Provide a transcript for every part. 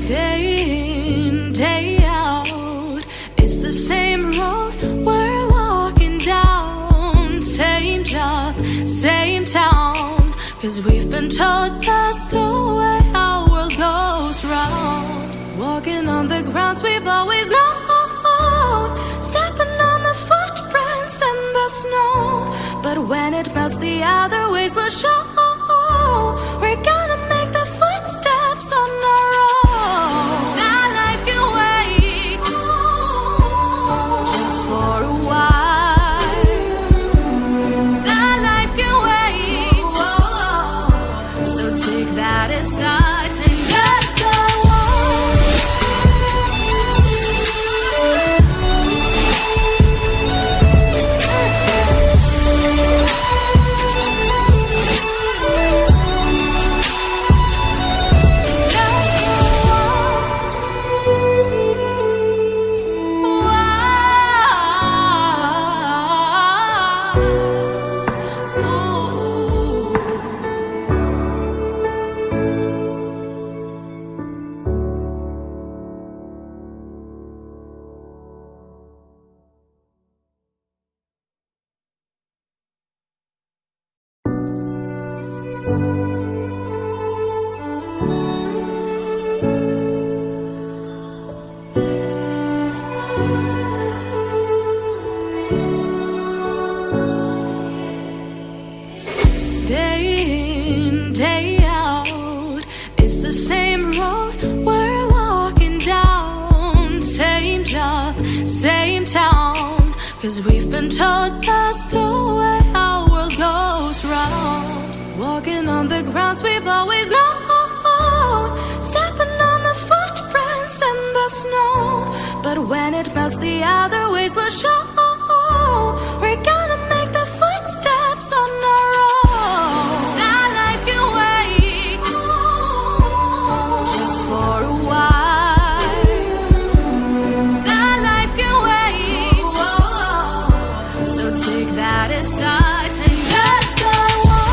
Day in, day out, it's the same road we're walking down. Same job, same town, 'cause we've been told that's the way our world goes round. Walking on the grounds we've always known, stepping on the footprints in the snow. But when it melts, the other ways will show. We're gonna make the footsteps on our own. That life can wait, just for a while. That life can wait, so take that aside and just go on. Day in, day out, it's the same road we're walking down. Same job, same town, 'cause we've been told that's the way our world goes round. Walking on the grounds we've always known, stepping on the footprints in the snow. But when it melts, the other ways will show. We're gonna make the footsteps on our own. That life can wait, just for a while. That life can wait, so take that aside and just go on.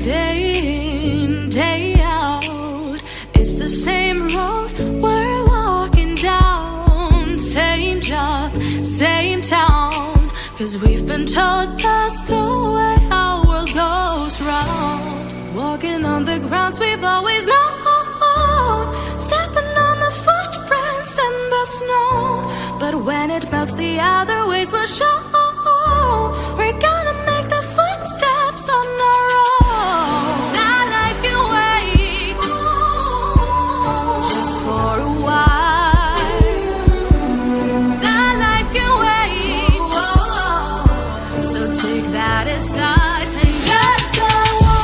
Day in, day out, it's the same road we're walking down. Same job, same town, 'cause we've been told that's the way our world goes round. Walking on the grounds we've always known, stepping on the footprints in the snow. But when it melts, the other ways will show. We're gonna make the footsteps on our own. That life can wait, just for a while. That life can wait, so take that aside and just go on.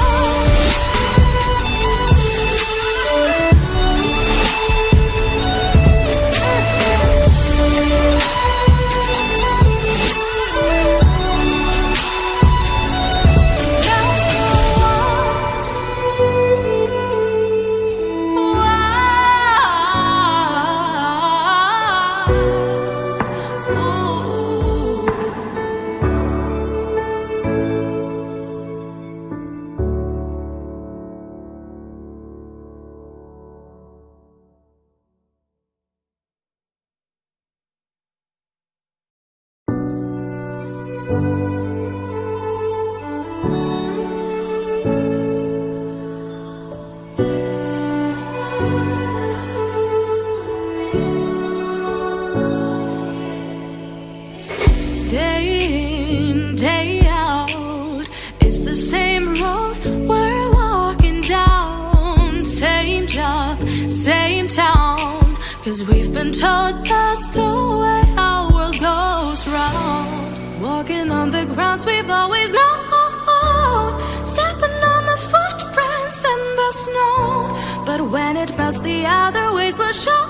Day in, day out, it's the same road we're walking down. Same job, same town, 'cause we've been told that's the way our world goes round. Walking on the grounds we've always known, stepping on the footprints in the snow. But when it melts, the other ways will show.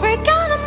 We're gonna